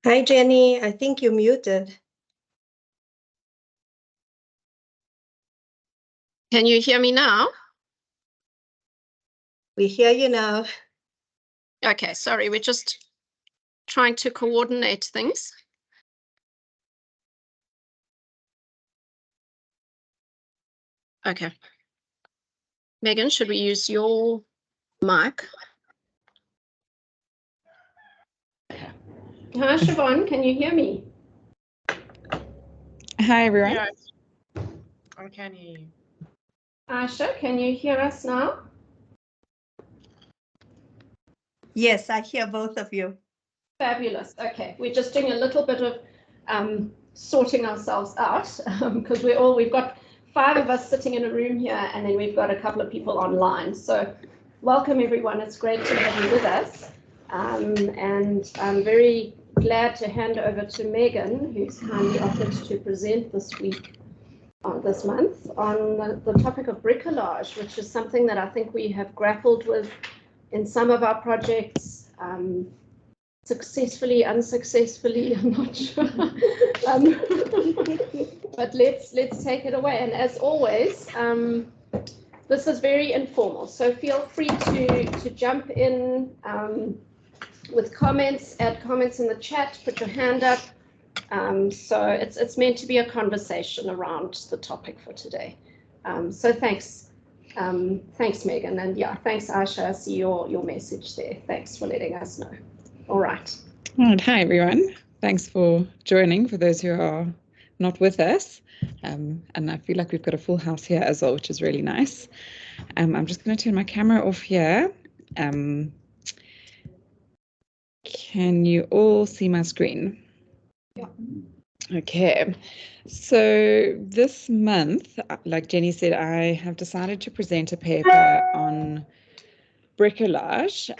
Hi, Jenny. I think you're muted. Can you hear me now? We hear you now. Okay, sorry, we're just trying to coordinate things. Okay. Megan, should we use your mic? Okay. Hi, Siobhan, can you hear me? Hi, everyone. Yes, I can hear you. Aisha, can you hear us now? Yes, I hear both of you. Fabulous. Okay, we're just doing a little bit of sorting ourselves out because we've got 5 of us sitting in a room here, and then we've got a couple of people online. So welcome everyone. It's great to have you with us. And I'm very glad to hand over to Megan, who's kindly offered to present this week, this month, on the topic of bricolage, which is something that I think we have grappled with in some of our projects, successfully, unsuccessfully, I'm not sure. But let's take it away. And as always, this is very informal, so feel free to jump in with comments, add comments in the chat, put your hand up. So it's meant to be a conversation around the topic for today. So thanks, Megan, and yeah, thanks, Aisha. I see your message there. Thanks for letting us know. All right. Hi, everyone. Thanks for joining, for those who are not with us. And I feel like we've got a full house here as well, which is really nice. I'm just going to turn my camera off here. Can you all see my screen? Yeah. Okay. So this month, like Jenny said, I have decided to present a paper on bricolage.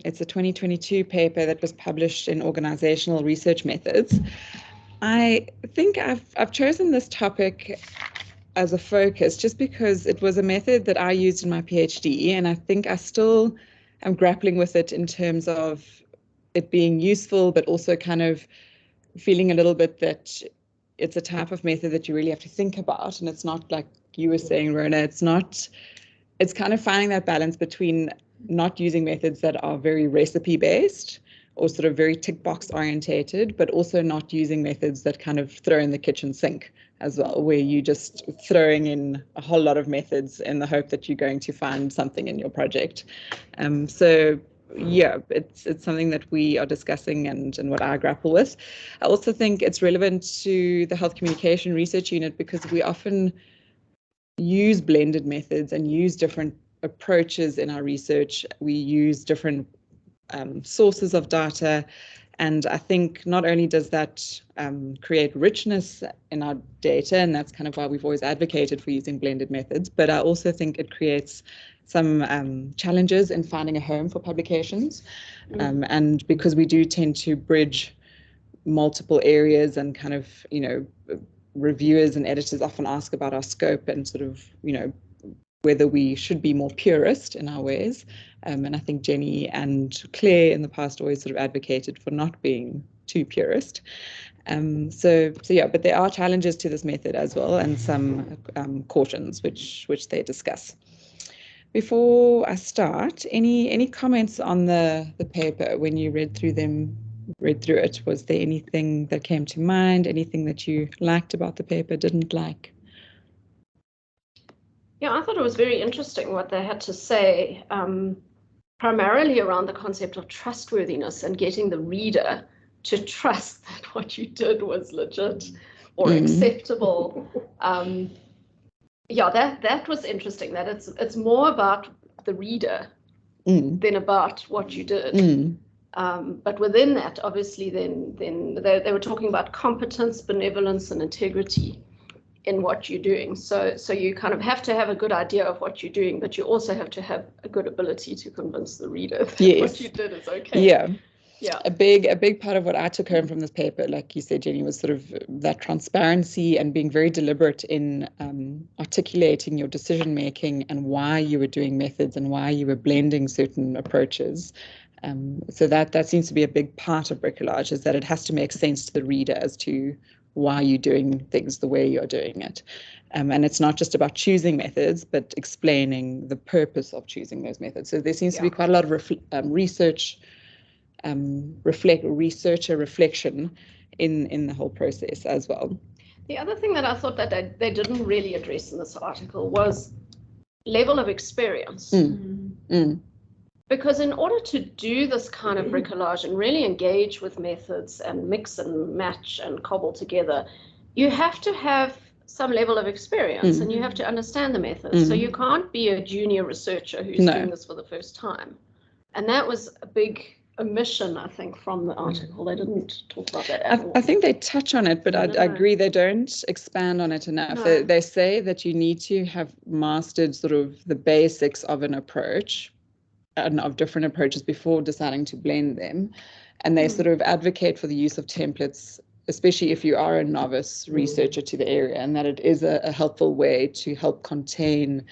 It's a 2022 paper that was published in Organizational Research Methods. I think I've chosen this topic as a focus just because it was a method that I used in my PhD, and I think I still am grappling with it in terms of it being useful, but also kind of feeling a little bit that it's a type of method that you really have to think about. And it's not like you were saying, Rona, it's kind of finding that balance between not using methods that are very recipe based or sort of very tick box orientated, but also not using methods that kind of throw in the kitchen sink as well, where you just throwing in a whole lot of methods in the hope that you're going to find something in your project. So yeah, it's something that we are discussing and what I grapple with. I also think it's relevant to the Health Communication Research Unit because we often use blended methods and use different approaches in our research. We use different sources of data, and I think not only does that create richness in our data, and that's kind of why we've always advocated for using blended methods, but I also think it creates some challenges in finding a home for publications. And because we do tend to bridge multiple areas and kind of, reviewers and editors often ask about our scope and sort of, whether we should be more purist in our ways. And I think Jenny and Claire in the past always sort of advocated for not being too purist. So yeah, but there are challenges to this method as well, and some cautions which they discuss. Before I start, any comments on the paper when you read through it? Was there anything that came to mind? Anything that you liked about the paper, didn't like? Yeah, I thought it was very interesting what they had to say, primarily around the concept of trustworthiness and getting the reader to trust that what you did was legit or acceptable. Yeah, that was interesting, that it's more about the reader than about what you did. But within that, obviously, then they were talking about competence, benevolence, and integrity in what you're doing. So you kind of have to have a good idea of what you're doing, but you also have to have a good ability to convince the reader that what you did is okay. Yeah. A big part of what I took home from this paper, like you said, Jenny, was sort of that transparency and being very deliberate in articulating your decision making and why you were doing methods and why you were blending certain approaches. So that seems to be a big part of bricolage, is that it has to make sense to the reader as to why you're doing things the way you're doing it. And it's not just about choosing methods, but explaining the purpose of choosing those methods. So there seems to be quite a lot of researcher reflection in the whole process as well. The other thing that I thought that they didn't really address in this article was level of experience. Because in order to do this kind of bricolage and really engage with methods and mix and match and cobble together, you have to have some level of experience and you have to understand the methods. So you can't be a junior researcher who's doing this for the first time. And that was a big omission, I think, from the article. They didn't talk about that at all. I think they touch on it, but I agree they don't expand on it enough. No. They say that you need to have mastered sort of the basics of an approach and of different approaches before deciding to blend them. And they sort of advocate for the use of templates, especially if you are a novice researcher to the area, and that it is a helpful way to help contain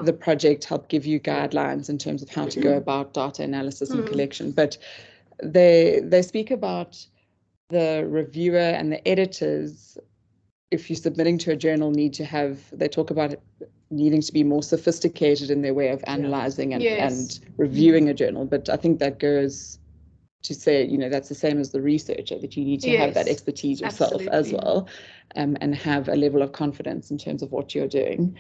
the project, help give you guidelines in terms of how to go about data analysis and collection. But they speak about the reviewer and the editors, if you're submitting to a journal, they talk about it needing to be more sophisticated in their way of analyzing and reviewing a journal. But I think that goes to say, that's the same as the researcher, that you need to have that expertise yourself as well, and have a level of confidence in terms of what you're doing.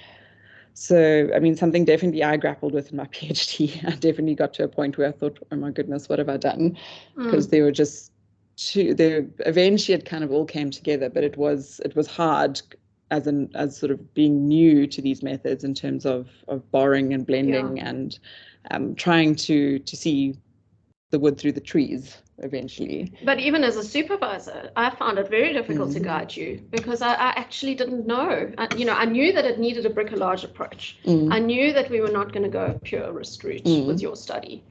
So, I mean, something definitely I grappled with in my PhD. I definitely got to a point where I thought, oh my goodness, what have I done? Because they were just eventually it kind of all came together, but it was hard as sort of being new to these methods in terms of borrowing and blending and trying to see the wood through the trees eventually. But even as a supervisor, I found it very difficult to guide you because I actually didn't know. I knew that it needed a bricolage approach. I knew that we were not going to go a purist route with your study.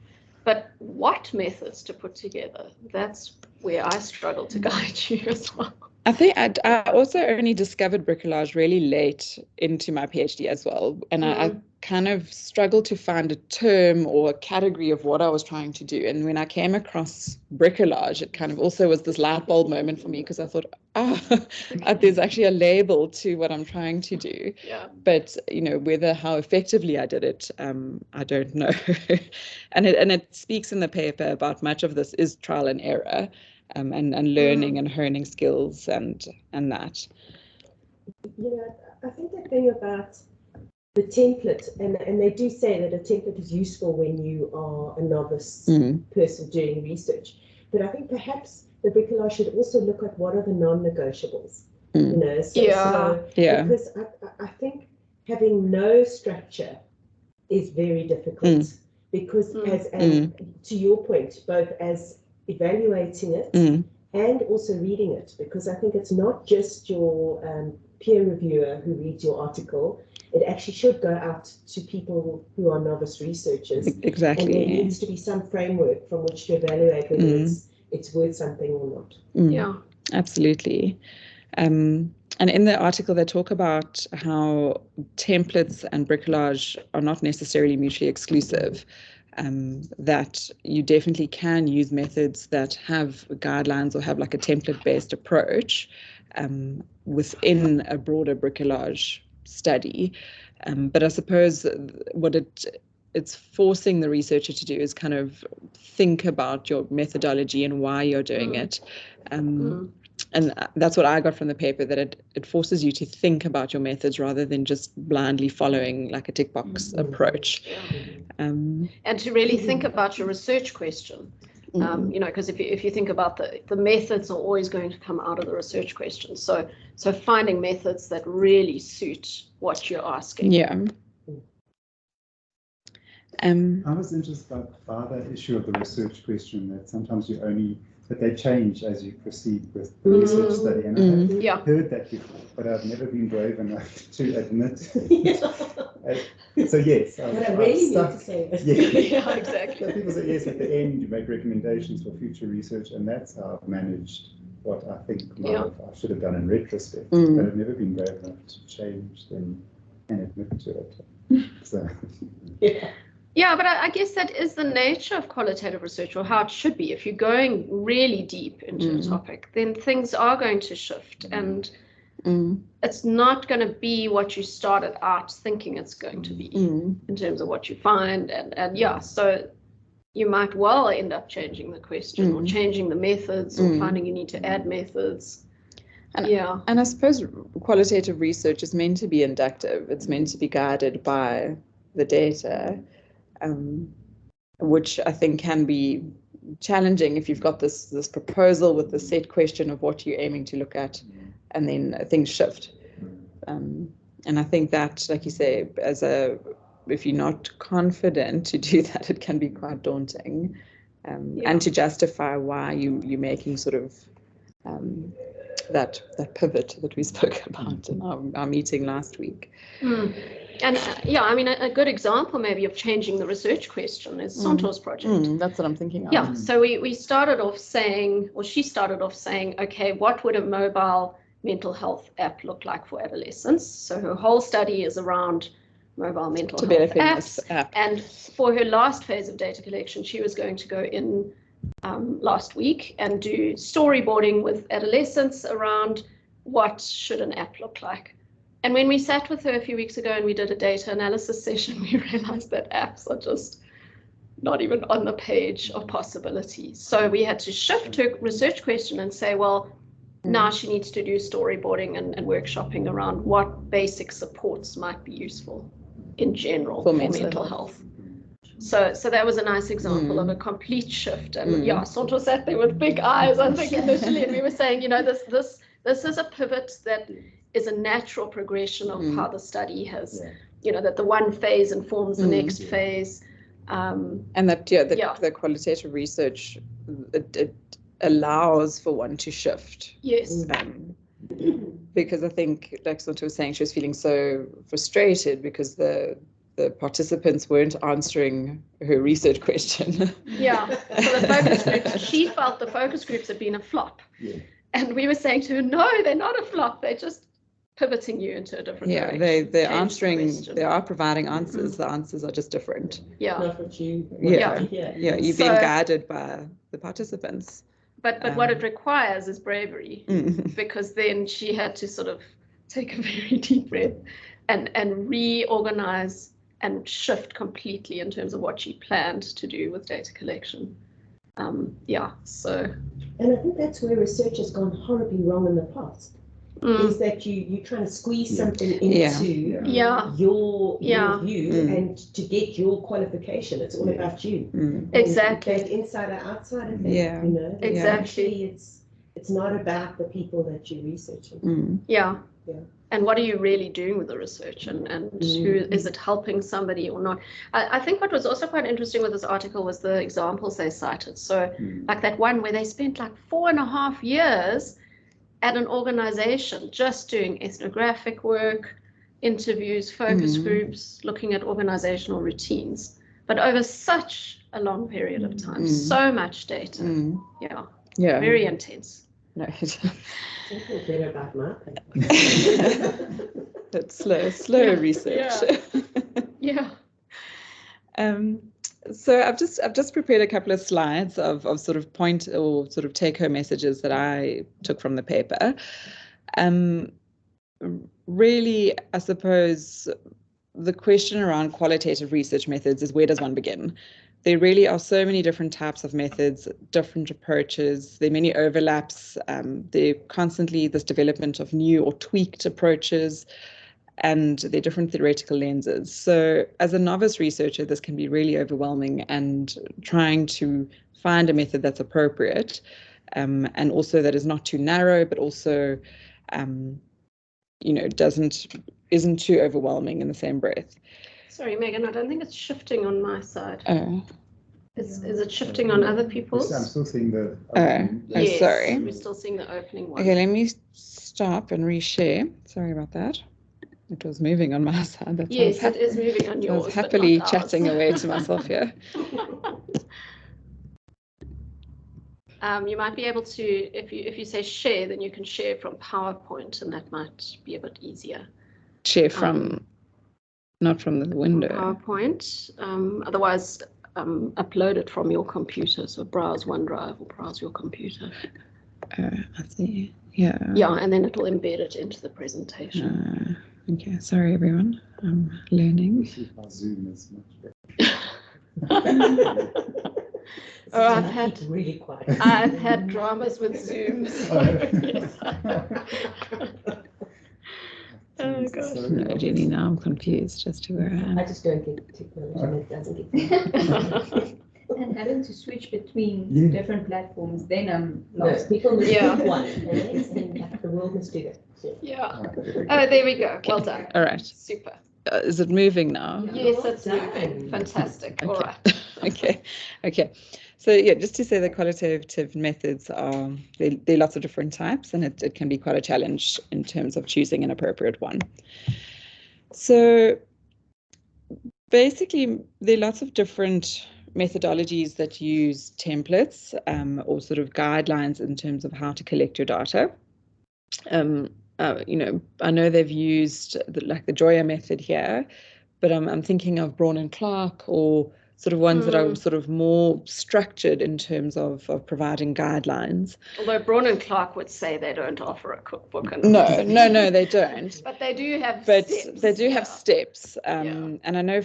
But what methods to put together, that's where I struggled to guide you as well. I think I also only discovered bricolage really late into my PhD as well. And I kind of struggled to find a term or a category of what I was trying to do. And when I came across bricolage, it kind of also was this light bulb moment for me, because I thought, there's actually a label to what I'm trying to do. Yeah. But, how effectively I did it, I don't know. and it speaks in the paper about much of this is trial and error. And learning and honing skills and that. I think the thing about the template, and they do say that a template is useful when you are a novice person doing research. But I think perhaps the bricolage should also look at what are the non-negotiables. Because I think having no structure is very difficult because to your point, both as evaluating it and also reading it, because I think it's not just your peer reviewer who reads your article. It actually should go out to people who are novice researchers. Exactly. And there needs to be some framework from which to evaluate whether it's worth something or not. Yeah, absolutely. And in the article, they talk about how templates and bricolage are not necessarily mutually exclusive. That you definitely can use methods that have guidelines or have like a template-based approach within a broader bricolage study. But I suppose what it's forcing the researcher to do is kind of think about your methodology and why you're doing it. And that's what I got from the paper, that it forces you to think about your methods rather than just blindly following like a tick box approach. And to really think about your research question, because if you think about the methods are always going to come out of the research question. So finding methods that really suit what you're asking. Yeah. I was interested by the issue of the research question, that sometimes that they change as you proceed with the research study. And I've heard that before, but I've never been brave enough to admit. So yes, I really need to say this. Yeah, exactly. So people say yes, at the end you make recommendations for future research, and that's how I've managed what I think I should have done in retrospect. But I've never been brave enough to change them and admit to it. So Yeah, but I guess that is the nature of qualitative research, or how it should be. If you're going really deep into a topic, then things are going to shift, and it's not going to be what you started out thinking it's going to be in terms of what you find. And yeah, so you might well end up changing the question or changing the methods or finding you need to add methods. And, yeah. And I suppose qualitative research is meant to be inductive. It's meant to be guided by the data, which I think can be challenging if you've got this proposal with the set question of what you're aiming to look at, and then things shift. And I think that, like you say, if you're not confident to do that, it can be quite daunting, and to justify why you're making sort of that pivot that we spoke about in our meeting last week. And yeah, I mean, a good example maybe of changing the research question is Sonto's project. That's what I'm thinking of. Yeah, so we started off saying, or she started off saying, okay, what would a mobile mental health app look like for adolescents? So her whole study is around mobile mental health apps. And for her last phase of data collection, she was going to go in last week and do storyboarding with adolescents around what should an app look like. And when we sat with her a few weeks ago and we did a data analysis session, we realized that apps are just not even on the page of possibilities. So we had to shift her research question and say, well, now she needs to do storyboarding and workshopping around what basic supports might be useful in general for mental health. So that was a nice example of a complete shift. And yeah, Sonto sat there with big eyes, I think, initially, and we were saying, you know, this is a pivot that is a natural progression of how the study has, you know, that the one phase informs the next phase. And that, the qualitative research, it allows for one to shift. Yes. Because I think, like Sonto was saying, she was feeling so frustrated because the participants weren't answering her research question. Yeah, so the focus groups, she felt the focus groups had been a flop. Yeah. And we were saying to her, no, they're not a flop, they're just pivoting you into a different direction. They're answering, they are providing answers, the answers are just different. Yeah. Not what you You're being guided by the participants. But what it requires is bravery, because then she had to sort of take a very deep breath and reorganize and shift completely in terms of what she planned to do with data collection. So. And I think that's where research has gone horribly wrong in the past. Is that you're trying to squeeze something into your view and to get your qualification. It's all about you. Exactly. That insider outsider thing. Yeah. You know. Exactly. Actually, it's not about the people that you're researching. Yeah. And what are you really doing with the research, and who is it helping somebody or not? I think what was also quite interesting with this article was the examples they cited. So like that one where they spent like 4.5 years at an organization just doing ethnographic work, interviews, focus groups, looking at organizational routines, but over such a long period of time, so much data. Yeah, very intense. No. I feel better about my paper. That's slow research. Yeah. So I've just prepared a couple of slides of sort of point or sort of take home messages that I took from the paper. Really, I suppose the question around qualitative research methods is, where does one begin? There really are so many different types of methods, different approaches. There are many overlaps. There constantly this development of new or tweaked approaches, and there are different theoretical lenses. So as a novice researcher, this can be really overwhelming, and trying to find a method that's appropriate, and also that is not too narrow, but also, isn't too overwhelming in the same breath. Sorry, Megan, I don't think it's shifting on my side. Oh. Is it shifting on other people's? I'm still seeing the yes, sorry. We're still seeing the opening one. Okay, let me stop and reshare. Sorry about that. It was moving on my side. That's yes, it is moving on yours. I was happily chatting away to myself here. You might be able to, if you say share, then you can share from PowerPoint, and that might be a bit easier. Share from Not from the window. PowerPoint. Otherwise, upload it from your computer. So browse OneDrive or browse your computer. I see. Yeah. Yeah, and then it will embed it into the presentation. Okay, sorry everyone. I'm learning. Zoom is much better. I've had really quiet. I've had dramas with Zoom. So yes. Oh gosh. No, Jenny, now I'm confused as to where I am. I just don't get technology and it doesn't get me. And having to switch between different platforms, then I'm No, lost. people must Yeah. pick one. And the world must do that. Yeah. Oh, there we go. Well done. All right. Super. Is it moving now? Yes, it's Well moving. done. Fantastic. All Okay. right. Okay. So yeah, just to say the qualitative methods are, there are lots of different types, and it can be quite a challenge in terms of choosing an appropriate one. So basically, there are lots of different methodologies that use templates or sort of guidelines in terms of how to collect your data. You know, I know they've used the Joya method here, but I'm thinking of Braun and Clark, or sort of ones that are sort of more structured in terms of providing guidelines. Although Braun and Clark would say they don't offer a cookbook. No, they don't. But they do have But steps. they do have steps. Yeah. And I know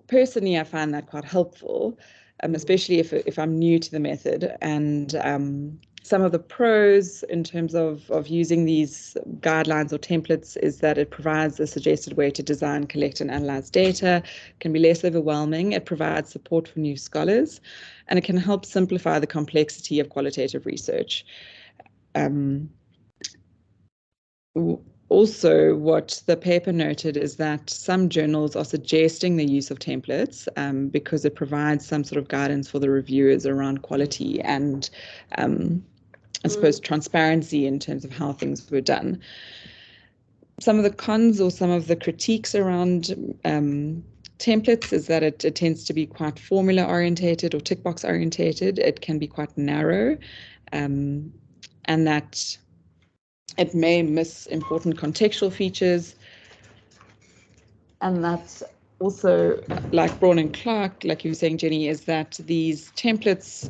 personally, I find that quite helpful, especially if I'm new to the method. And some of the pros in terms of using these guidelines or templates is that it provides a suggested way to design, collect, and analyze data. It can be less overwhelming. It provides support for new scholars, and it can help simplify the complexity of qualitative research. Also, what the paper noted is that some journals are suggesting the use of templates because it provides some sort of guidance for the reviewers around quality and I suppose transparency in terms of how things were done. Some of the cons or some of the critiques around templates is that it tends to be quite formula orientated or tick box orientated. It can be quite narrow, and that it may miss important contextual features. And that's also, like Braun and Clark, like you were saying, Jenny, is that these templates,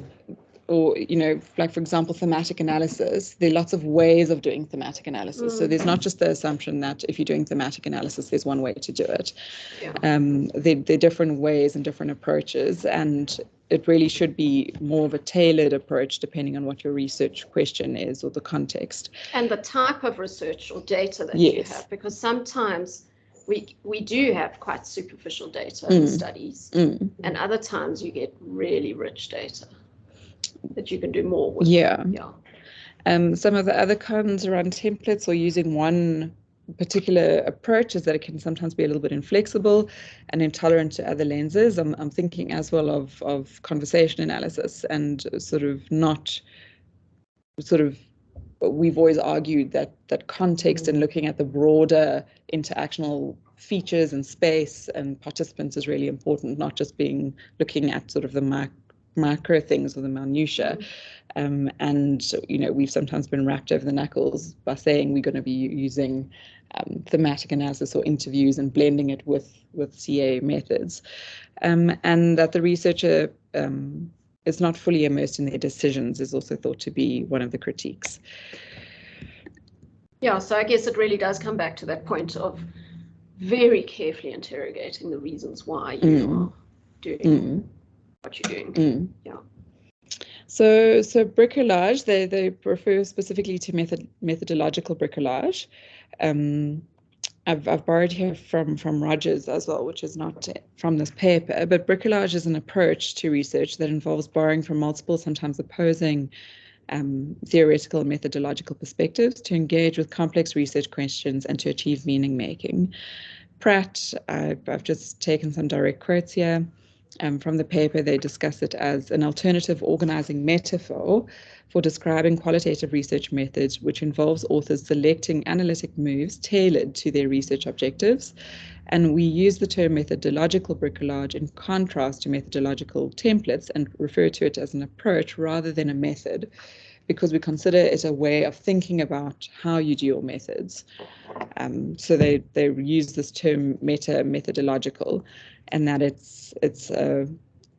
or, you know, like, for example, thematic analysis, there are lots of ways of doing thematic analysis. So there's not just the assumption that if you're doing thematic analysis, there's one way to do it. Yeah. There are different ways and different approaches, and it really should be more of a tailored approach depending on what your research question is or the context. And the type of research or data that you have, because sometimes we do have quite superficial data in studies, and other times you get really rich data that you can do more with. Yeah. Yeah. Some of the other cons around templates or using one particular approach is that it can sometimes be a little bit inflexible and intolerant to other lenses. I'm thinking as well of conversation analysis, and we've always argued that context and looking at the broader interactional features and space and participants is really important, not just looking at sort of the micro things or the minutiae. And, you know, we've sometimes been wrapped over the knuckles by saying we're going to be using thematic analysis or interviews and blending it with CA methods, and that the researcher is not fully immersed in their decisions is also thought to be one of the critiques. Yeah, so I guess it really does come back to that point of very carefully interrogating the reasons why you are doing what you're doing. Yeah. So bricolage, they refer specifically to methodological bricolage. I've borrowed here from Rogers as well, which is not from this paper, but bricolage is an approach to research that involves borrowing from multiple, sometimes opposing theoretical and methodological perspectives to engage with complex research questions and to achieve meaning making. Pratt, I've just taken some direct quotes here. From the paper, they discuss it as an alternative organizing metaphor for describing qualitative research methods, which involves authors selecting analytic moves tailored to their research objectives. And we use the term methodological bricolage in contrast to methodological templates and refer to it as an approach rather than a method, because we consider it a way of thinking about how you do your methods. So they use this term methodological, and that it's a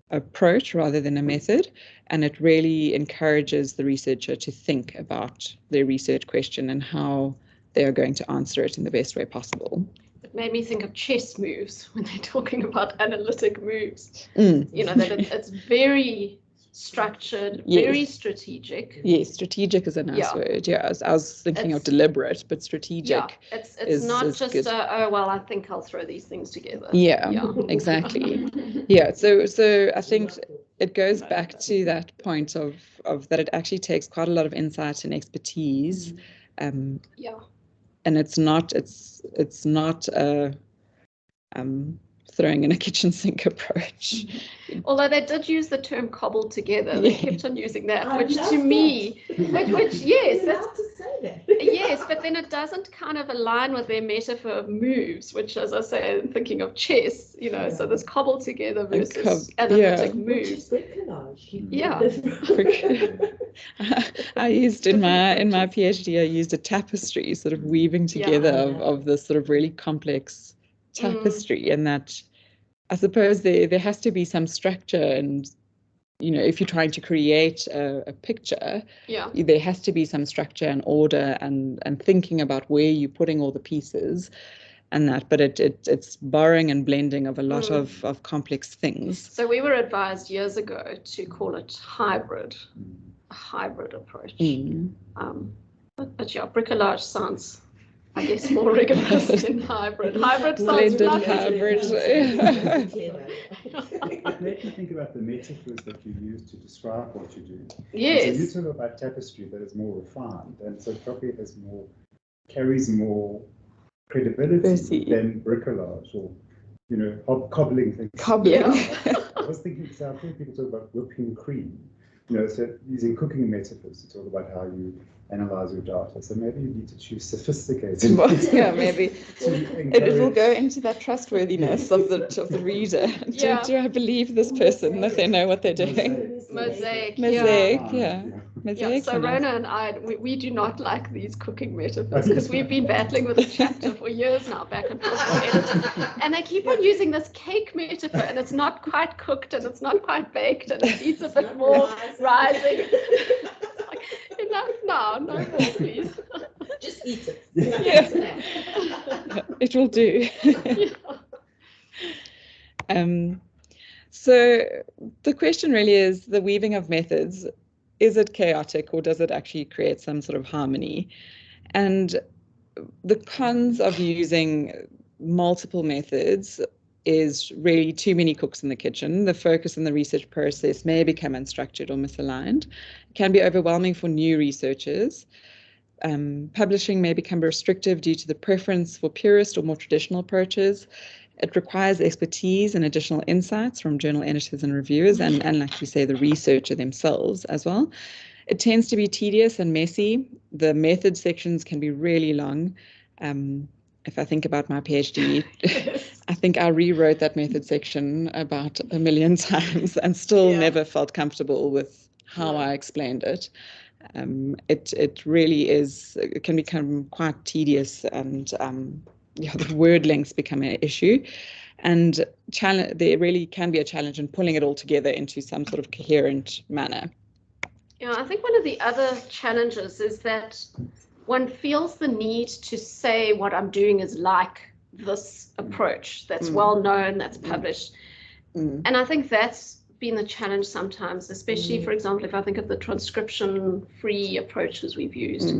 approach rather than a method, and it really encourages the researcher to think about their research question and how they are going to answer it in the best way possible. It made me think of chess moves when they're talking about analytic moves. You know, that it's very structured, very strategic. Yes, strategic is a nice word. Yeah, I was thinking of deliberate, but strategic. Yeah, it's not just oh well, I think I'll throw these things together. Yeah. Exactly. Yeah, so I think it goes back to that point of that it actually takes quite a lot of insight and expertise. And it's not a throwing in a kitchen sink approach. Although they did use the term cobbled together, they kept on using that, which to me, which yes, yes, but then it doesn't kind of align with their metaphor of moves, which, as I say, I'm thinking of chess, you know, so this cobbled together versus analytic moves. I used in my PhD, I used a tapestry, sort of weaving together of this sort of really complex tapestry, and that I suppose there has to be some structure, and you know, if you're trying to create a picture, there has to be some structure and order and thinking about where you're putting all the pieces and that, but it's borrowing and blending of a lot of complex things. So we were advised years ago to call it a hybrid approach. But yeah, bricolage sounds, I guess, more rigorous than hybrid. Hybrid sounds blended hybrid. It made me think about the metaphors that you use to describe what you do. Yes. And so you talk about tapestry that is more refined, and so probably carries more credibility than bricolage, or you know, cobbling things. Cobbling. I was thinking, so I think people talk about whipping cream. You know, so using cooking metaphors to talk about how you analyze your data. So maybe you need to choose sophisticated. Yeah, maybe it will go into that trustworthiness of the reader. Do I believe this person that they know what they're doing? Mosaic. So Rona and I, we do not like these cooking metaphors because we've been battling with a chapter for years now, back and forth for editing. And they keep on using this cake metaphor, and it's not quite cooked and it's not quite baked and it needs a bit more rising. Like, enough now, no more, please. Just eat it. It will do. So the question really is the weaving of methods. Is it chaotic, or does it actually create some sort of harmony? And the cons of using multiple methods is really too many cooks in the kitchen. The focus in the research process may become unstructured or misaligned. It can be overwhelming for new researchers. Publishing may become restrictive due to the preference for purist or more traditional approaches. It requires expertise and additional insights from journal editors and reviewers, and like you say, the researcher themselves as well. It tends to be tedious and messy. The method sections can be really long. If I think about my PhD, I think I rewrote that method section about 1 million times and still never felt comfortable with how I explained it. It really is, it can become quite tedious, and the word lengths become an issue. And there really can be a challenge in pulling it all together into some sort of coherent manner. Yeah, I think one of the other challenges is that one feels the need to say what I'm doing is like this approach that's well known, that's published. And I think that's been the challenge sometimes, especially, for example, if I think of the transcription-free approaches we've used,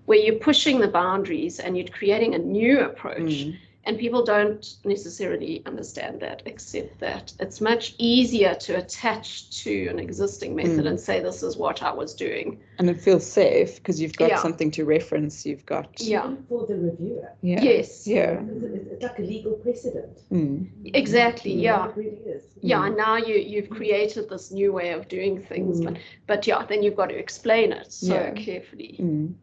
where you're pushing the boundaries and you're creating a new approach. And people don't necessarily understand that, except that it's much easier to attach to an existing method and say, this is what I was doing. And it feels safe because you've got something to reference, you've got... For the reviewer. Yes. It's like a legal precedent. Exactly, It really is. And now you've created this new way of doing things. But then you've got to explain it so carefully.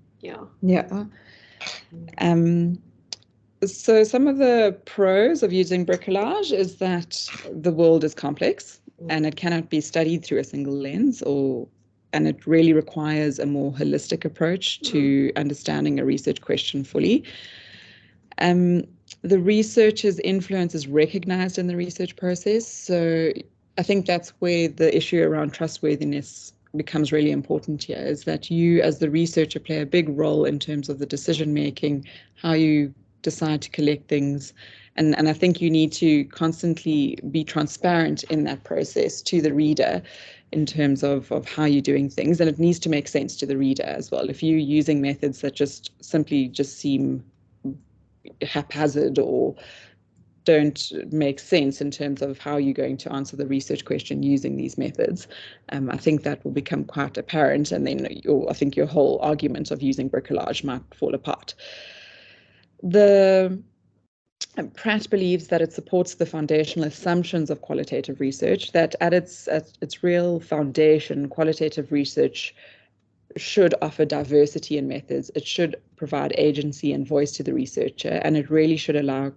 So some of the pros of using bricolage is that the world is complex and it cannot be studied through a single lens or and it really requires a more holistic approach to understanding a research question fully. The researcher's influence is recognized in the research process. So I think that's where the issue around trustworthiness becomes really important here, is that you as the researcher play a big role in terms of the decision making, how you decide to collect things. And I think you need to constantly be transparent in that process to the reader in terms of how you're doing things. And it needs to make sense to the reader as well. If you're using methods that just seem haphazard or don't make sense in terms of how you're going to answer the research question using these methods, I think that will become quite apparent, and then I think your whole argument of using bricolage might fall apart. Pratt believes that it supports the foundational assumptions of qualitative research, that at its real foundation, qualitative research should offer diversity in methods. It should provide agency and voice to the researcher, and it really should allow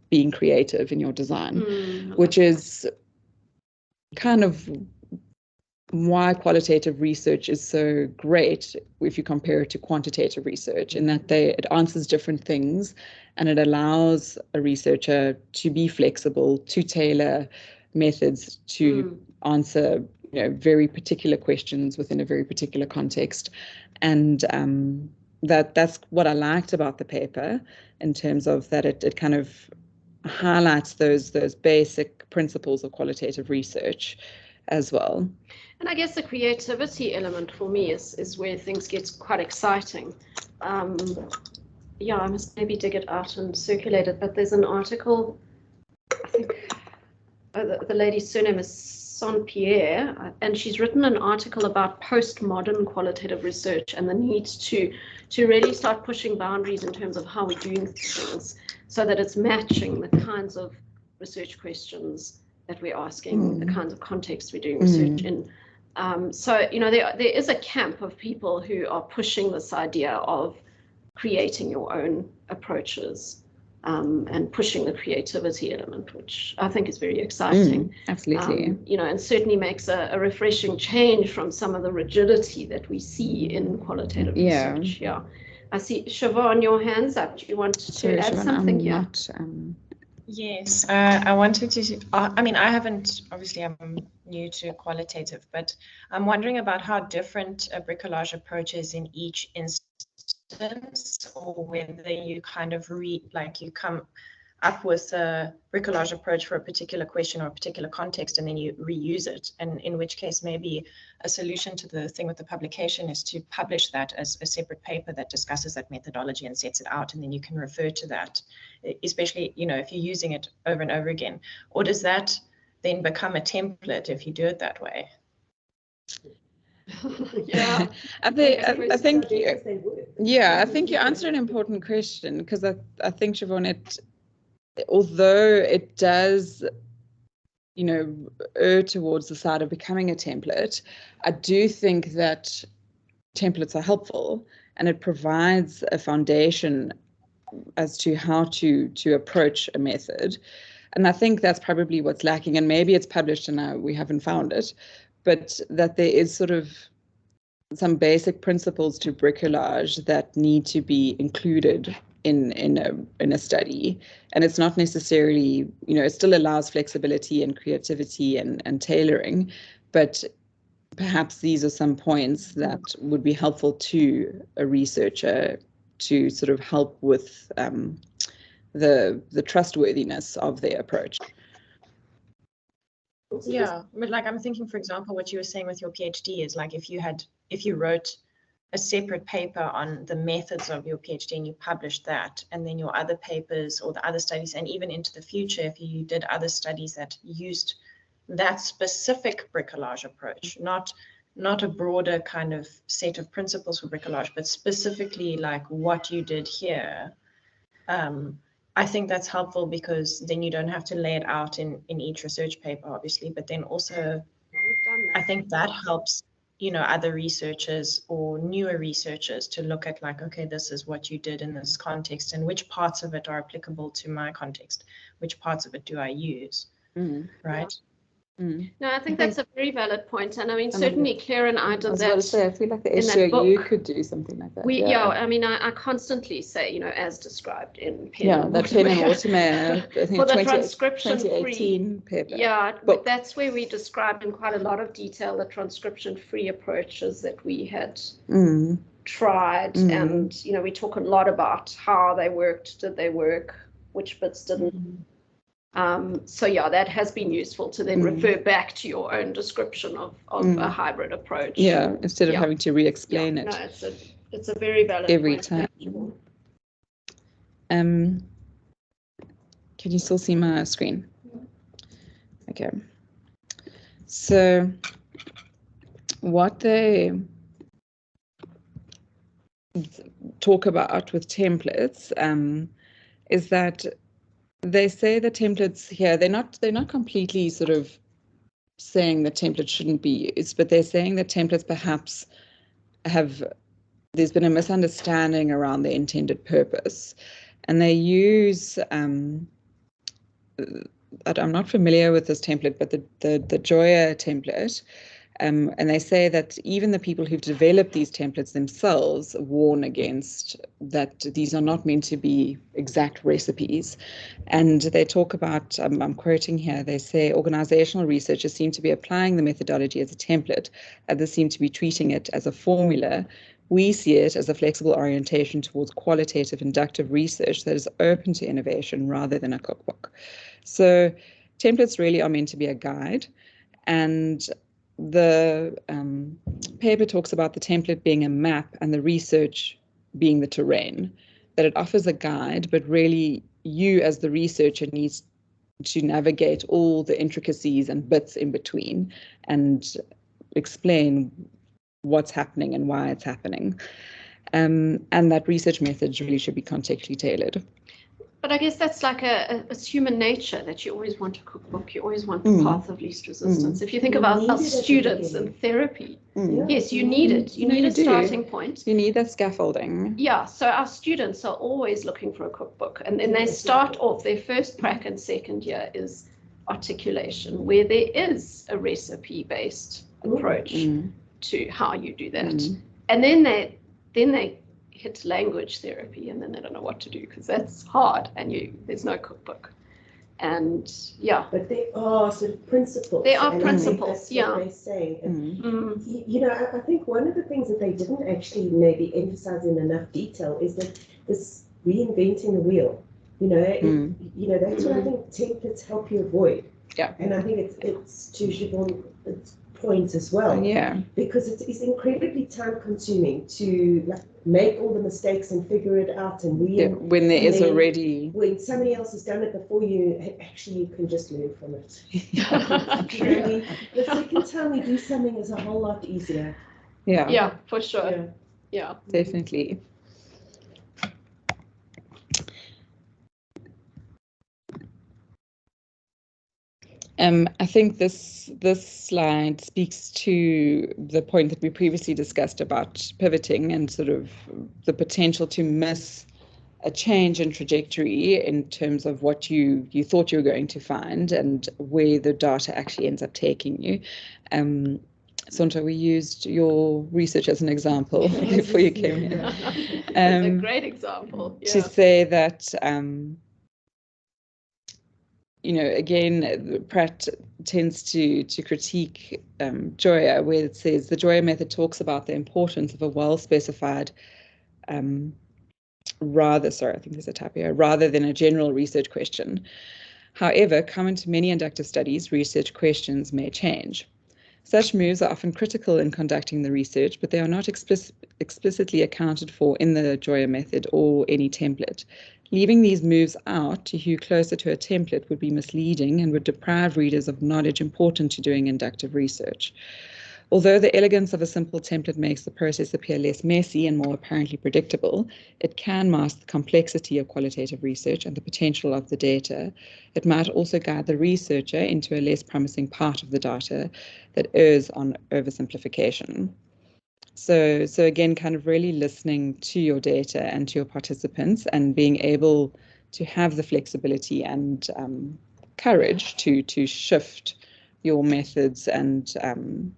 being creative in your design, which is kind of why qualitative research is so great if you compare it to quantitative research, in that it answers different things and it allows a researcher to be flexible, to tailor methods to answer very particular questions within a very particular context. And that's what I liked about the paper, in terms of that it kind of highlights those basic principles of qualitative research as well. And I guess the creativity element for me is where things get quite exciting. Yeah, I must maybe dig it out and circulate it, but there's an article, I think the lady's surname is Saint-Pierre, and she's written an article about postmodern qualitative research and the need to really start pushing boundaries in terms of how we're doing things, so that it's matching the kinds of research questions that we're asking, the kinds of contexts we're doing research in. So, there is a camp of people who are pushing this idea of creating your own approaches and pushing the creativity element, which I think is very exciting. Absolutely. And certainly makes a refreshing change from some of the rigidity that we see in qualitative research. Yeah. I see, Siobhan, your hands up. Do you want to add something here? Yes, I wanted to, I'm new to qualitative, but I'm wondering about how different a bricolage approach is in each instance, or whether you kind of you come up with a bricolage approach for a particular question or a particular context, and then you reuse it. And in which case, maybe a solution to the thing with the publication is to publish that as a separate paper that discusses that methodology and sets it out, and then you can refer to that, especially, if you're using it over and over again. Or does that then become a template if you do it that way? Yeah, I think you answered an important question, because I think, Siobhan, although it does, err towards the side of becoming a template, I do think that templates are helpful, and it provides a foundation as to how to approach a method. And I think that's probably what's lacking, and maybe it's published and we haven't found it, but that there is sort of some basic principles to bricolage that need to be included in a study. And it's not necessarily, it still allows flexibility and creativity and tailoring, but perhaps these are some points that would be helpful to a researcher to sort of help with the trustworthiness of their approach. Yeah, but I'm thinking, for example, what you were saying with your PhD is if you wrote a separate paper on the methods of your PhD and you published that, and then your other papers or the other studies, and even into the future, if you did other studies that used that specific bricolage approach, not a broader kind of set of principles for bricolage, but specifically like what you did here, I think that's helpful, because then you don't have to lay it out in each research paper, obviously, but then also I think that helps, other researchers or newer researchers to look at okay, this is what you did in this context, and which parts of it are applicable to my context, which parts of it do I use, right? No, I think that's a very valid point. And I mean, certainly Claire and I did that. I feel like the in that SGU book. could do something like that. I mean, I constantly say, you know, as described in Pen and that Pen and Waterman, Waterman, I think for the transcription 2018 paper. Yeah, book. that's where we describe in quite a lot of detail the transcription-free approaches that we had tried. And, you know, we talk a lot about how they worked, did they work, which bits didn't. So yeah, that has been useful to then refer back to your own description of a hybrid approach. Yeah, instead of having to re-explain it. No, it's a very valid every point. time. Can you still see my screen? Okay. So what they talk about with templates is that they say the templates here, they're not completely sort of saying that templates shouldn't be used, but they're saying that templates perhaps there's been a misunderstanding around their intended purpose. And they use, I'm not familiar with this template, but the Joya template, and they say that even the people who've developed these templates themselves warn against that these are not meant to be exact recipes. And they talk about, I'm quoting here, they say organizational researchers seem to be applying the methodology as a template, others seem to be treating it as a formula. We see it as a flexible orientation towards qualitative inductive research that is open to innovation rather than a cookbook. So templates really are meant to be a guide, and the paper talks about the template being a map and the research being the terrain, that it offers a guide, but really you as the researcher needs to navigate all the intricacies and bits in between and explain what's happening and why it's happening. And that research methods really should be contextually tailored. But I guess that's like it's human nature that you always want a cookbook, you always want the path of least resistance. If you think about our students in therapy, yes, you need it. You need a starting point. You need that scaffolding. Yeah, so our students are always looking for a cookbook, and then they start off, their first prac and second year is articulation, where there is a recipe-based approach to how you do that. And then they hit language therapy, and then they don't know what to do because that's hard, and there's no cookbook. And yeah, but there are sort of principles. There are principles, that's what they say. And, you know, I think one of the things that they didn't actually maybe emphasize in enough detail is that this reinventing the wheel. You know, you know, that's what I think templates help you avoid. Yeah. And I think it's to Siobhan's point as well. Yeah. Because it's incredibly time consuming to like make all the mistakes and figure it out and when there is already when somebody else has done it before you, actually you can just learn from it. You know what I mean? The second time we do something is a whole lot easier. Yeah. Yeah, for sure. Yeah. Definitely. I think this slide speaks to the point that we previously discussed about pivoting and sort of the potential to miss a change in trajectory in terms of what you thought you were going to find and where the data actually ends up taking you. Sonta, we used your research as an example before you came here. It's a great example. Yeah. To say that you know, again, Pratt tends to critique Joya, where it says the Joya method talks about the importance of a well-specified, rather than a general research question. However, common to many inductive studies, research questions may change. Such moves are often critical in conducting the research, but they are not explicitly accounted for in the Joya method or any template. Leaving these moves out to hew closer to a template would be misleading and would deprive readers of knowledge important to doing inductive research. Although the elegance of a simple template makes the process appear less messy and more apparently predictable, it can mask the complexity of qualitative research and the potential of the data. It might also guide the researcher into a less promising part of the data that errs on oversimplification. So again, kind of really listening to your data and to your participants and being able to have the flexibility and courage to shift your methods and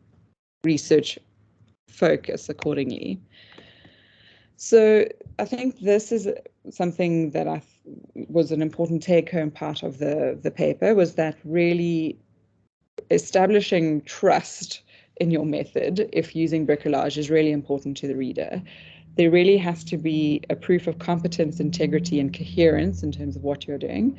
research focus accordingly. So I think this is something that was an important take-home part of the paper, was that really establishing trust in your method, if using bricolage, is really important to the reader. There really has to be a proof of competence, integrity, and coherence in terms of what you're doing.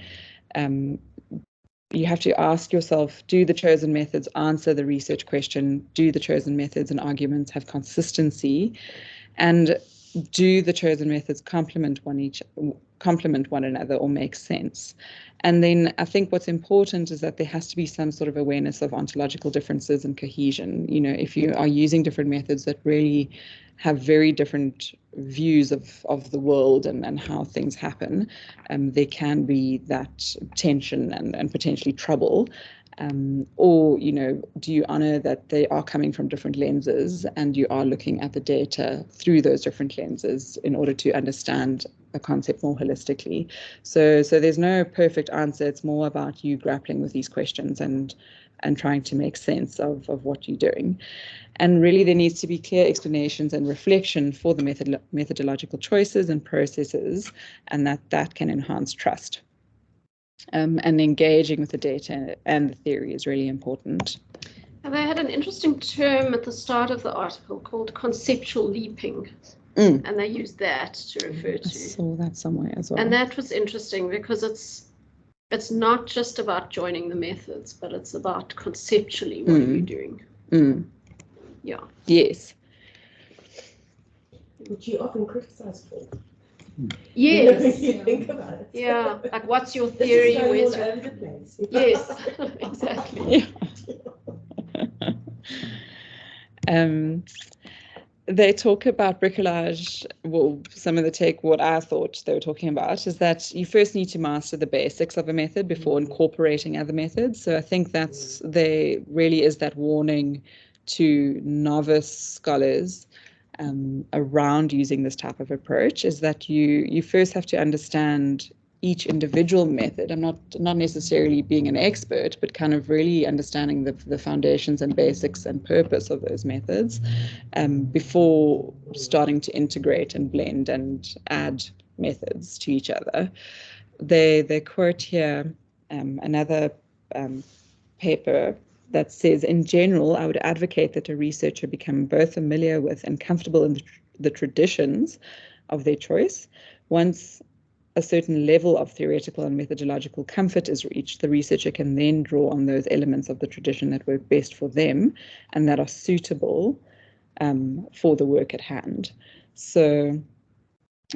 You have to ask yourself, do the chosen methods answer the research question? Do the chosen methods and arguments have consistency? And do the chosen methods complement one another or make sense? And then I think what's important is that there has to be some sort of awareness of ontological differences and cohesion. You know, if you are using different methods that really have very different views of the world and how things happen, there can be that tension and potentially trouble. Or, you know, do you honor that they are coming from different lenses and you are looking at the data through those different lenses in order to understand a concept more holistically? So there's no perfect answer. It's more about you grappling with these questions and trying to make sense of what you're doing. And really there needs to be clear explanations and reflection for the methodological choices and processes, and that can enhance trust. And engaging with the data and the theory is really important. And they had an interesting term at the start of the article called conceptual leaping. And they used that to refer to. I saw that somewhere as well. And that was interesting because it's not just about joining the methods, but it's about conceptually what are you doing. Yeah. Yes. Which you often criticize for. Yes. If you think about it. Yeah. Like, what's your theory? This is going all over the place. Yes. Exactly. Yeah. They talk about bricolage. Well, some of what I thought they were talking about is that you first need to master the basics of a method before incorporating other methods. So I think there really is that warning to novice scholars around using this type of approach, is that you first have to understand each individual method. I'm not necessarily being an expert, but kind of really understanding the foundations and basics and purpose of those methods before starting to integrate and blend and add methods to each other. They quote here another paper that says, in general, I would advocate that a researcher become both familiar with and comfortable in the traditions of their choice. Once a certain level of theoretical and methodological comfort is reached, the researcher can then draw on those elements of the tradition that work best for them and that are suitable for the work at hand. So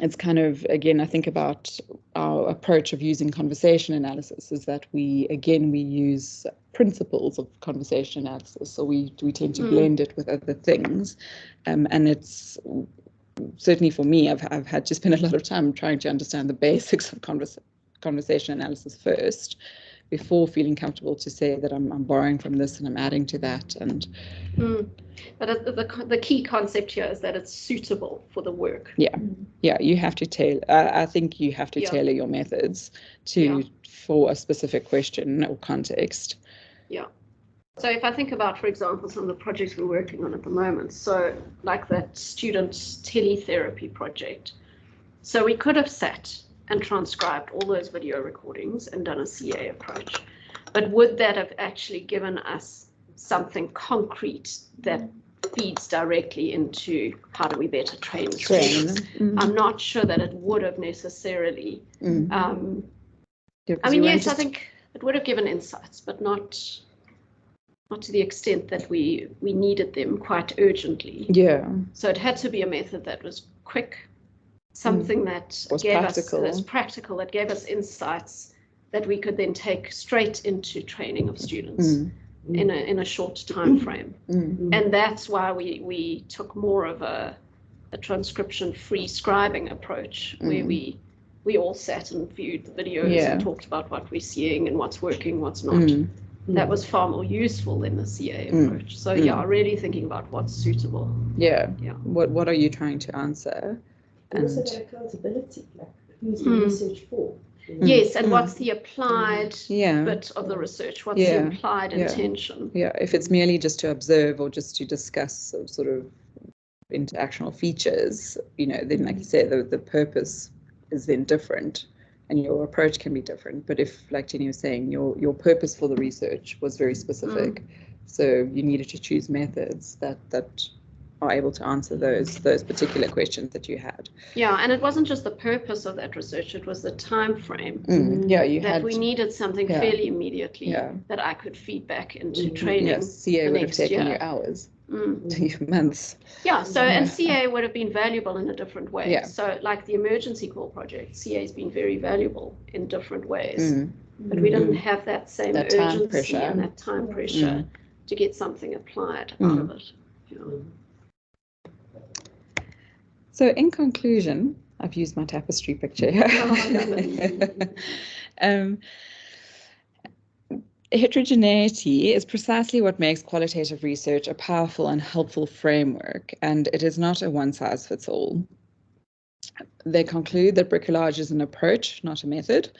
it's kind of, again, I think about our approach of using conversation analysis is that we use principles of conversation analysis, so we tend to blend it with other things, and it's certainly for me, I've had to spend a lot of time trying to understand the basics of conversation analysis first, before feeling comfortable to say that I'm borrowing from this and I'm adding to that. And but the key concept here is that it's suitable for the work. Yeah, you have to tailor. I think you have to tailor your methods for a specific question or context. Yeah. So if I think about, for example, some of the projects we're working on at the moment, so like that student teletherapy project. So we could have sat and transcribed all those video recordings and done a CA approach. But would that have actually given us something concrete that feeds directly into how do we better train students? I'm not sure that it would have necessarily. I mean, yes, I think it would have given insights, but not to the extent that we needed them quite urgently. Yeah. So it had to be a method that was quick, something that was practical, that gave us insights that we could then take straight into training of students in a short time frame. And that's why we took more of a transcription-free scribing approach, where we all sat and viewed the videos and talked about what we're seeing and what's working, what's not. That was far more useful than the CA approach. So really thinking about what's suitable. Yeah. What are you trying to answer? And also that accountability, like who's the research for? Yes, and what's the applied Yeah. bit of the research? What's the implied intention? Yeah, if it's merely just to observe or just to discuss sort of interactional features, then like you said, the purpose is then different and your approach can be different. But if, like Jenny was saying, your purpose for the research was very specific, so you needed to choose methods that are able to answer those particular questions that you had. Yeah, and it wasn't just the purpose of that research, it was the time frame. Yeah, you that had we needed something fairly immediately that I could feed back into training. Yes, CA would have taken year. you hours, months. Yeah, so and CA would have been valuable in a different way. Yeah. So like the emergency call project, CA has been very valuable in different ways. But we didn't have that same urgency and that time pressure to get something applied out of it. Yeah. So in conclusion, I've used my tapestry picture here. Heterogeneity is precisely what makes qualitative research a powerful and helpful framework, and it is not a one-size-fits-all. They conclude that bricolage is an approach, not a method.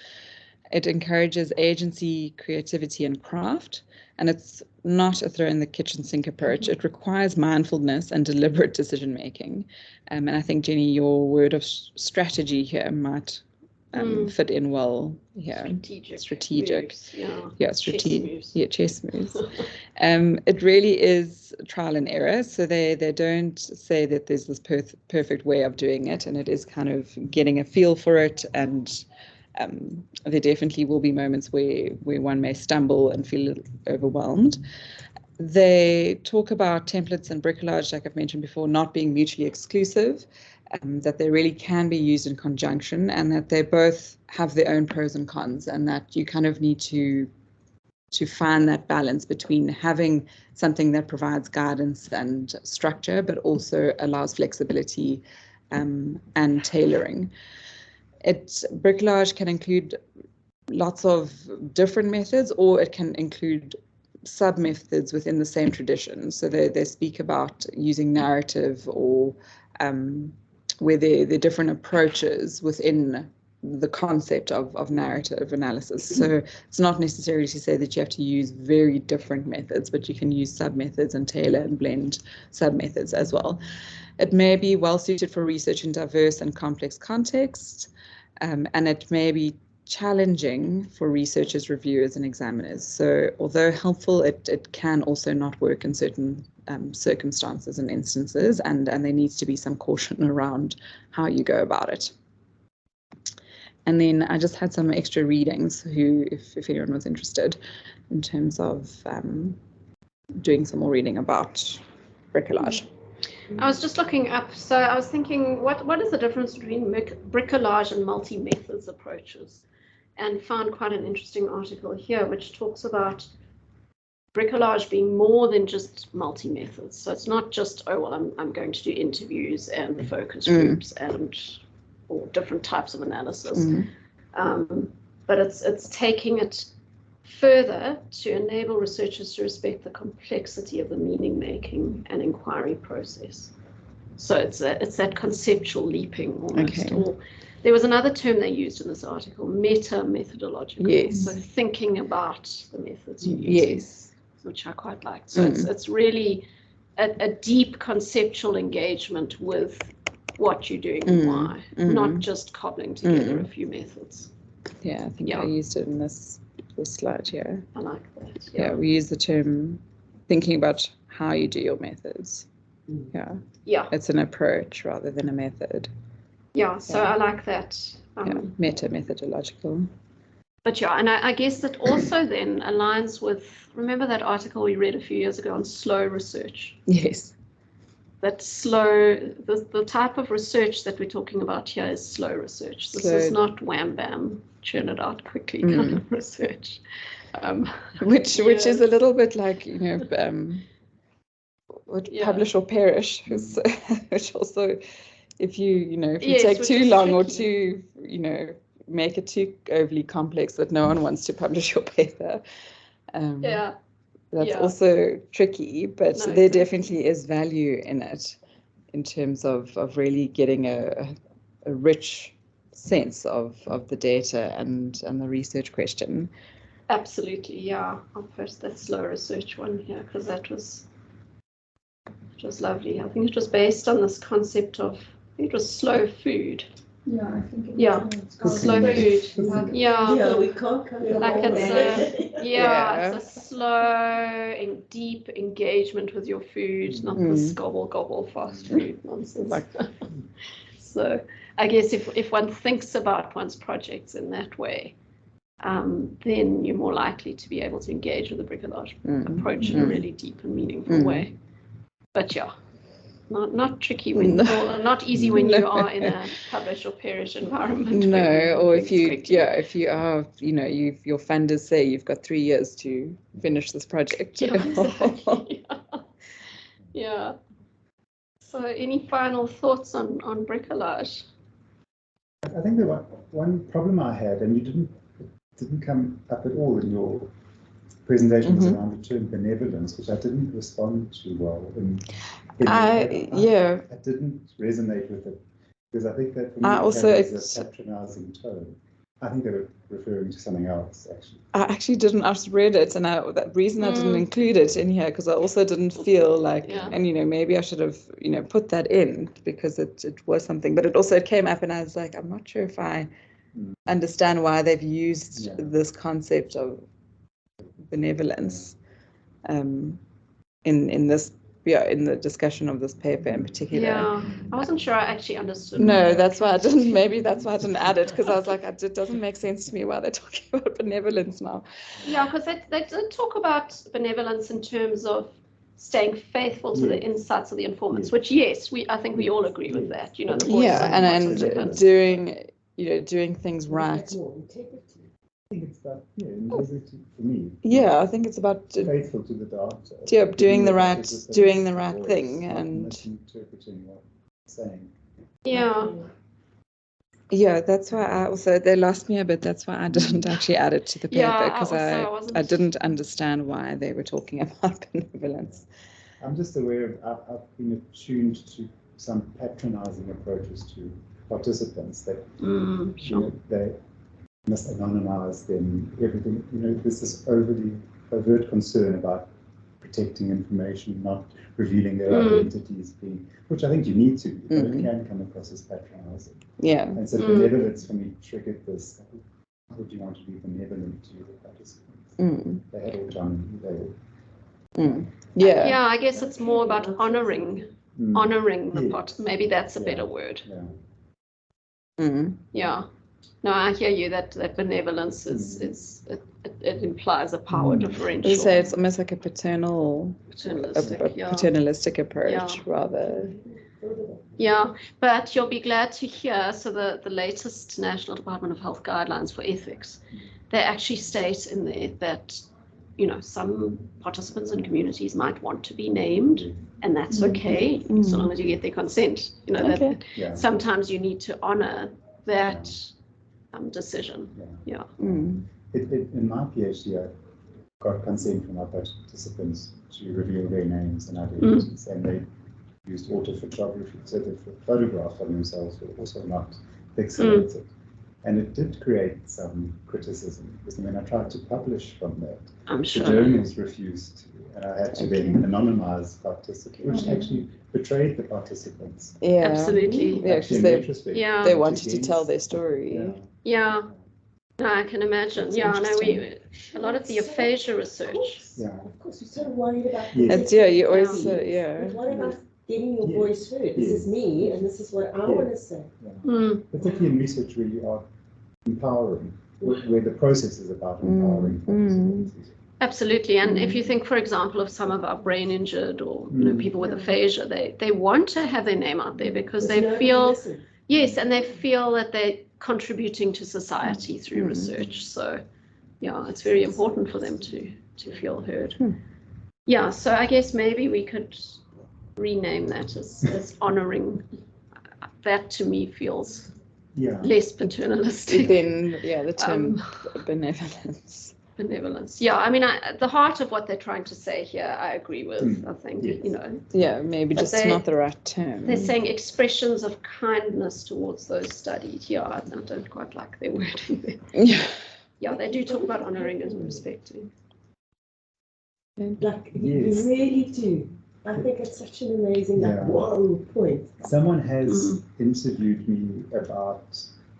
It encourages agency, creativity, and craft, and it's not a throw-in-the-kitchen sink approach. It requires mindfulness and deliberate decision-making. And I think, Jenny, your word of strategy here might fit in well here. Strategic. Moves, yeah. Yeah, chess moves. It really is trial and error. So they don't say that there's this perfect way of doing it, and it is kind of getting a feel for it. And there definitely will be moments where one may stumble and feel a little overwhelmed. They talk about templates and bricolage, like I've mentioned before, not being mutually exclusive, that they really can be used in conjunction, and that they both have their own pros and cons, and that you kind of need to find that balance between having something that provides guidance and structure, but also allows flexibility and tailoring. Bricolage can include lots of different methods, or it can include sub-methods within the same tradition. So they speak about using narrative, or where there are different approaches within the concept of narrative analysis. So it's not necessarily to say that you have to use very different methods, but you can use sub-methods and tailor and blend sub-methods as well. It may be well suited for research in diverse and complex contexts, and it may be challenging for researchers, reviewers, and examiners. So although helpful, it can also not work in certain circumstances and instances, and there needs to be some caution around how you go about it. And then I just had some extra readings, if anyone was interested, in terms of doing some more reading about bricolage. I was just looking up, so I was thinking, what is the difference between bricolage and multi-methods approaches? And found quite an interesting article here, which talks about bricolage being more than just multi-methods. So it's not just, oh, well, I'm going to do interviews and focus groups or different types of analysis. But it's taking it further to enable researchers to respect the complexity of the meaning making and inquiry process. So it's that conceptual leaping almost. Okay. There was another term they used in this article, methodological. Yes. So thinking about the methods you use. Yes. Which I quite liked. So it's really a deep conceptual engagement with what you're doing and why, not just cobbling together a few methods. Yeah, I think I used it in this slide here. I like that. Yeah, we use the term thinking about how you do your methods. Yeah. It's an approach rather than a method. Yeah, so I like that. Methodological. But yeah, and I guess that also then aligns with, remember that article we read a few years ago on slow research? Yes. That the type of research that we're talking about here is slow research. This is not wham bam, churn it out quickly kind of research. Which is a little bit like, publish or perish, which also, if you take too long or too, make it too overly complex that no one wants to publish your paper. That's also tricky, but there definitely is value in it in terms of really getting a rich sense of the data and the research question. Absolutely, yeah. I'll post that slow research one here because that was lovely. I think it was based on this concept of, I think it was slow food. Yeah, I think it Yeah, was slow food. Yeah. Yeah, we can't come to Like all it's that. it's a slow and deep engagement with your food, not this gobble fast food nonsense. So I guess if one thinks about one's projects in that way, then you're more likely to be able to engage with the bricolage approach in a really deep and meaningful way. But yeah, not tricky when, or not easy when you are in a publish or perish environment. No, or if you are, your funders say you've got 3 years to finish this project. Yeah, exactly. Yeah. So any final thoughts on bricolage? I think the one problem I had, and you didn't come up at all in your presentation, was around the term benevolence, which I didn't respond to well. I didn't resonate with it because I think that for me it has a patronizing tone. I think they were referring to something else, actually. I actually didn't. I just read it, and that reason I didn't include it in here because I also didn't feel like, and maybe I should have, put that in because it was something. But it also came up, and I was like, I'm not sure if I understand why they've used this concept of benevolence in this. Yeah, in the discussion of this paper in particular. Yeah, I wasn't sure I actually understood. No, that's why I didn't. Maybe that's why I didn't add it, because I was like, it doesn't make sense to me why they're talking about benevolence now. Yeah, because they did talk about benevolence in terms of staying faithful to the insights of the informants, which I think we all agree with that. The voice of and doing things right. I think it's about integrity for me. Yeah, I think it's about faithful to the data. Yeah, doing the right thing and interpreting what it's saying. Yeah. Yeah, that's why they lost me a bit. That's why I didn't actually add it to the paper because I didn't understand why they were talking about benevolence. I'm just aware of I've been attuned to some patronizing approaches to participants that they must anonymize them, everything. There's this overly overt concern about protecting information, not revealing their identities, which I think you need to, but it can come across as patronizing. Yeah. And so benevolence for me triggered this. How would you want to be benevolent to the participants? They had autonomy. Yeah, I guess it's more about honoring the part. Maybe that's a better word. Yeah. No, I hear you that benevolence it implies a power differential. I would say it's almost like a paternalistic approach rather. Yeah, but you'll be glad to hear, so the latest National Department of Health guidelines for ethics, they actually state in there that, some participants and communities might want to be named, and that's okay, so long as you get their consent. That sometimes you need to honor that decision. In my PhD, I got consent from our participants to reveal their names and identities, and they used autophotography, so the photographs of themselves were also not pixelated. And it did create some criticism, because when I tried to publish from that, the journals refused to, and I had to then anonymize participants, which actually betrayed the participants. Yeah, absolutely. Yeah, because they wanted to tell their story. Yeah. No, I can imagine. Yeah, I know a lot of the aphasia research. Of course, you're so worried about you always But what about getting your voice heard? This is me, and this is what I want to say. Particularly in research where you are empowering, where the process is about empowering participants. Absolutely, and if you think, for example, of some of our brain injured or people with aphasia, they want to have their name out there because they feel and they feel that they're contributing to society through research. So, it's very important for them to feel heard. Yeah, so I guess maybe we could rename that as honoring. That to me feels less paternalistic. Then the term benevolence. benevolence. Yeah, I mean, the heart of what they're trying to say here, I agree with. I think, you know. Yeah, maybe But just not the right term. They're saying expressions of kindness towards those studied. Yeah, I don't quite like their wording there. Yeah. Yeah, they do talk about honouring and respecting. Like, you really do. I think it's such an amazing, like, Yeah. whoa point. Someone has interviewed me about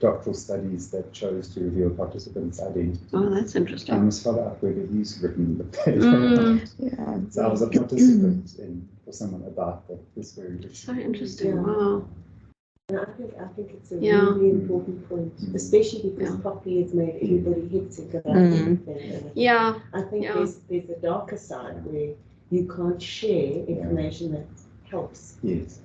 doctoral studies that chose to reveal participants' identity. Oh, that's I interesting. must follow up whether he's written the paper. Yeah. So I was a participant for someone about this very issue. So interesting. Yeah. Wow. And I think it's a Yeah. really important point, especially because Poppy has made everybody hectic about everything. And Yeah. I think there's a darker side where you can't share information that helps. Yes.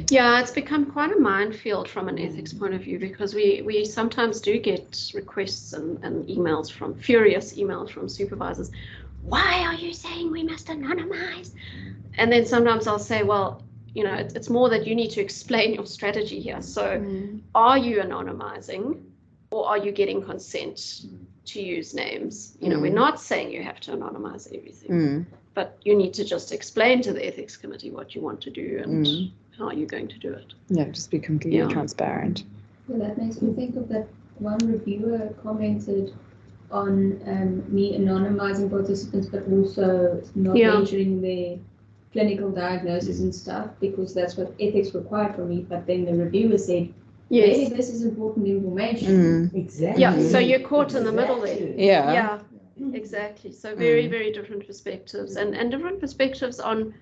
Yeah, it's become quite a minefield from an ethics point of view, because we sometimes do get requests and emails furious emails from supervisors. Why are you saying we must anonymize? And then sometimes I'll say, well, you know, it's more that you need to explain your strategy here. So are you anonymizing, or are you getting consent to use names? You know, we're not saying you have to anonymize everything, but you need to just explain to the ethics committee what you want to do and how you're going to do it. Yeah, just be completely transparent. Well, that makes me think of that one reviewer commented on me anonymizing participants, but also not mentioning their clinical diagnosis and stuff, because that's what ethics required from me. But then the reviewer said, maybe this is important information. Exactly. Yeah, so you're caught in the middle there. Yeah. Exactly. So very, very different perspectives, and different perspectives on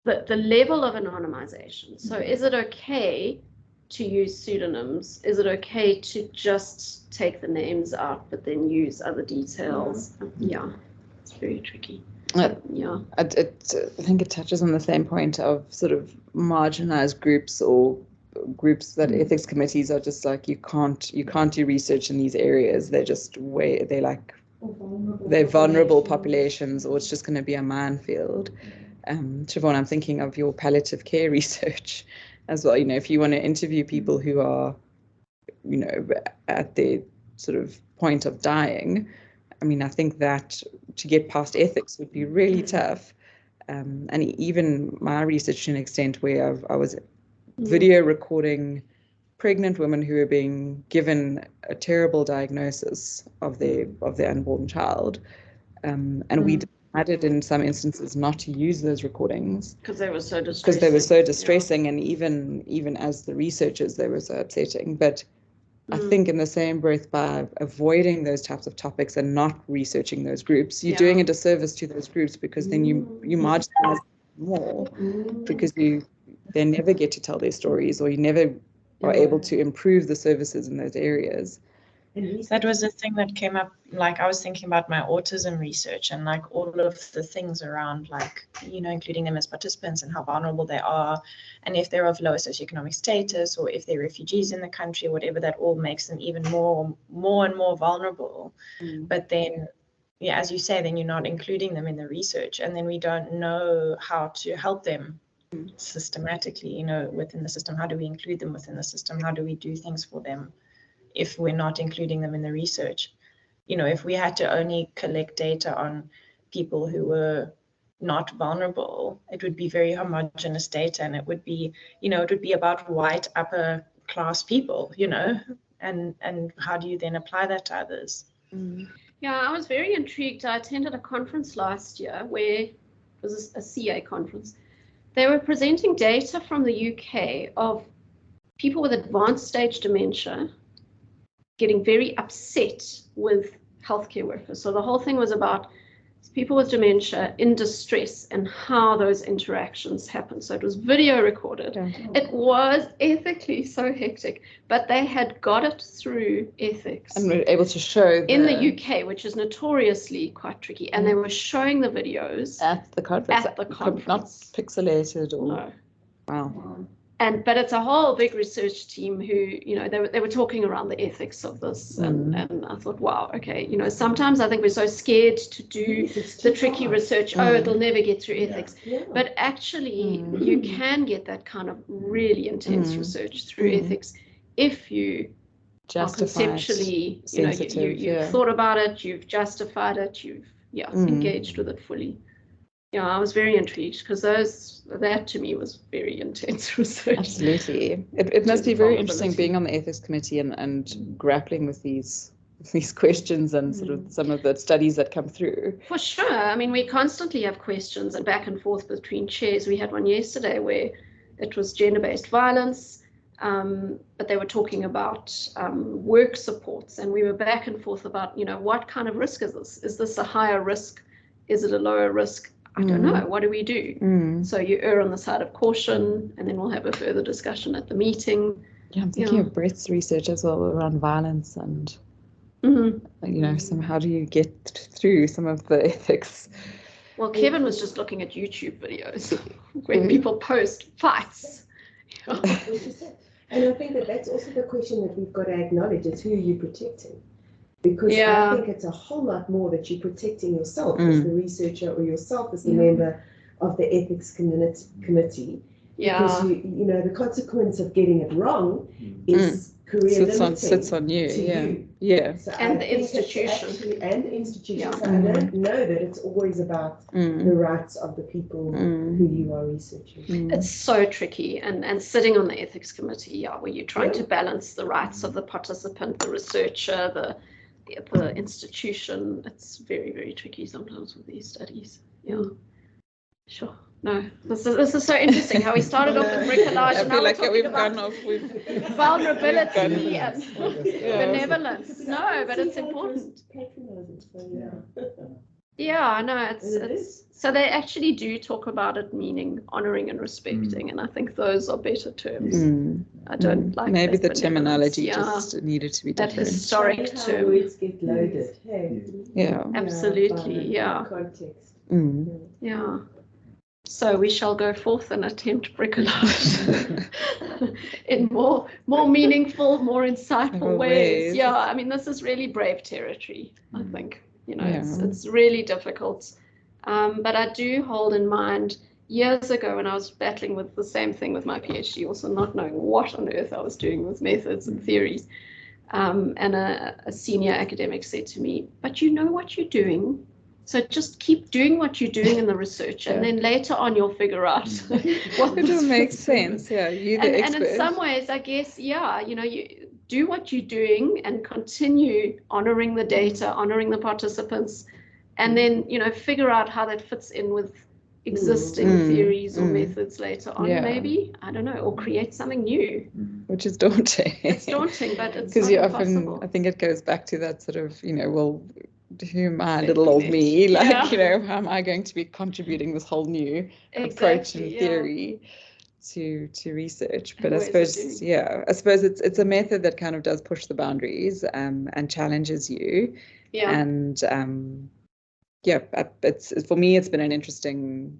the level of anonymization. So is it okay to use pseudonyms? Is it okay to just take the names out but then use other details? Yeah, it's very tricky. I think it touches on the same point of sort of marginalized groups, or groups that ethics committees are just like, you can't do research in these areas. They're just they're vulnerable populations, or it's just going to be a minefield. Siobhan, I'm thinking of your palliative care research as well. You know, if you want to interview people who are, you know, at their sort of point of dying, I mean, I think that to get past ethics would be really tough. And even my research to an extent, where I was video recording pregnant women who were being given a terrible diagnosis of their unborn child, and we decided in some instances not to use those recordings because they were so distressing. And even as the researchers, they were so upsetting. But I think in the same breath, by avoiding those types of topics and not researching those groups, you're doing a disservice to those groups, because then you marginalize more, because they never get to tell their stories, or you never are able to improve the services in those areas. That was the thing that came up. Like, I was thinking about my autism research and like all of the things around, like, you know, including them as participants and how vulnerable they are, and if they're of lower socioeconomic status, or if they're refugees in the country, whatever, that all makes them even more and more vulnerable. But then, yeah, as you say, then you're not including them in the research, and then we don't know how to help them systematically, you know, within the system. How do we include them within the system? How do we do things for them if we're not including them in the research? You know, if we had to only collect data on people who were not vulnerable, it would be very homogenous data, and it would be, you know, it would be about white upper class people, you know, and how do you then apply that to others? Yeah, I was very intrigued. I attended a conference last year where it was a CA conference. They were presenting data from the UK of people with advanced stage dementia getting very upset with healthcare workers. So the whole thing was about people with dementia in distress and how those interactions happen. So it was video recorded. It was ethically so hectic, but they had got it through ethics. And were able to show in the UK, which is notoriously quite tricky. And they were showing the videos at the conference. Not pixelated or... No. Wow. But it's a whole big research team who, you know, they were talking around the ethics of this, and I thought, wow, okay, you know, sometimes I think we're so scared to do the tricky research. Oh, it'll never get through ethics. But actually, you can get that kind of really intense research through ethics if you justified, conceptually, sensitive, you've thought about it, you've justified it, you've engaged with it fully. Yeah, I was very intrigued because that to me was very intense research. Absolutely. It must be very interesting being on the ethics committee and grappling with these questions and sort of some of the studies that come through. For sure. I mean, we constantly have questions and back and forth between chairs. We had one yesterday where it was gender-based violence, but they were talking about work supports, and we were back and forth about, what kind of risk is this? Is this a higher risk? Is it a lower risk? I don't know. What do we do? So you err on the side of caution, and then we'll have a further discussion at the meeting. Yeah, I'm thinking of Brett's research as well around violence and, how do you get through some of the ethics? Well, Kevin was just looking at YouTube videos when people post fights. And I think that's also the question that we've got to acknowledge is who are you protecting? Because I think it's a whole lot more that you're protecting yourself as the researcher or yourself as the member of the ethics committee. Because the consequence of getting it wrong is career sits on you. So and the institution. And the institution. So I don't know that it's always about the rights of the people who you are researching. It's so tricky, and sitting on the ethics committee, where you're trying to balance the rights of the participant, the researcher, the institution. It's very, very tricky sometimes with these studies. Sure. No, this is so interesting how we started off with bricolage. I feel like we've gone off with vulnerability and benevolence. No, but it's important. Yeah, no, it's so they actually do talk about it meaning honoring and respecting, and I think those are better terms. I don't like maybe the terminology just needed to be different. That historic term. Words get loaded. Absolutely. Context. Yeah. So we shall go forth and attempt bricolage in more meaningful, more insightful ways. Yeah, I mean, this is really brave territory, I think. It's really difficult. But I do hold in mind years ago when I was battling with the same thing with my PhD, also not knowing what on earth I was doing with methods and theories. And a senior academic said to me, but you know what you're doing. So just keep doing what you're doing in the research, and then later on you'll figure out what it will make sense. Yeah, you're the expert. And in some ways, I guess, you do what you're doing and continue honoring the data, honoring the participants, and then figure out how that fits in with existing theories or methods later on. Maybe, I don't know, or create something new. Which is daunting. It's daunting, but it's because you often, I think it goes back to that sort of, who am I, little old me? Like, how am I going to be contributing this whole new approach and theory to research? But I suppose it's a method that kind of does push the boundaries and challenges you. And it's for me, it's been an interesting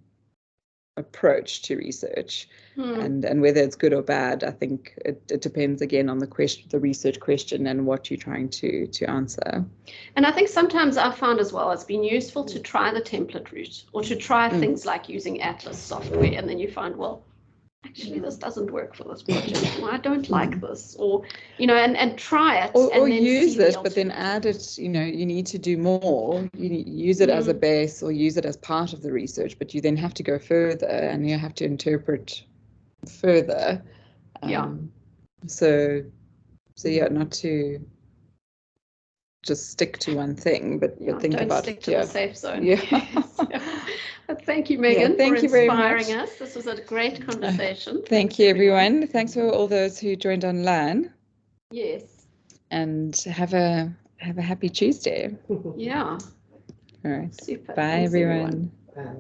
approach to research. And whether it's good or bad, I think it depends again on the research question and what you're trying to answer. And I think sometimes I've found as well, it's been useful to try the template route or to try things like using Atlas software, and then you find, well, actually this doesn't work for this project, or I don't like this, or and try it or then use it, but then add it. You need to do more. You use it as a base or use it as part of the research, but you then have to go further and you have to interpret further. So not to just stick to one thing, but think about stick to the safe zone. But thank you, Megan, for inspiring us. This was a great conversation. Thank you, everyone. Thanks for all those who joined online. Yes. And have a happy Tuesday. Yeah. All right. Super. Bye, everyone. Bye.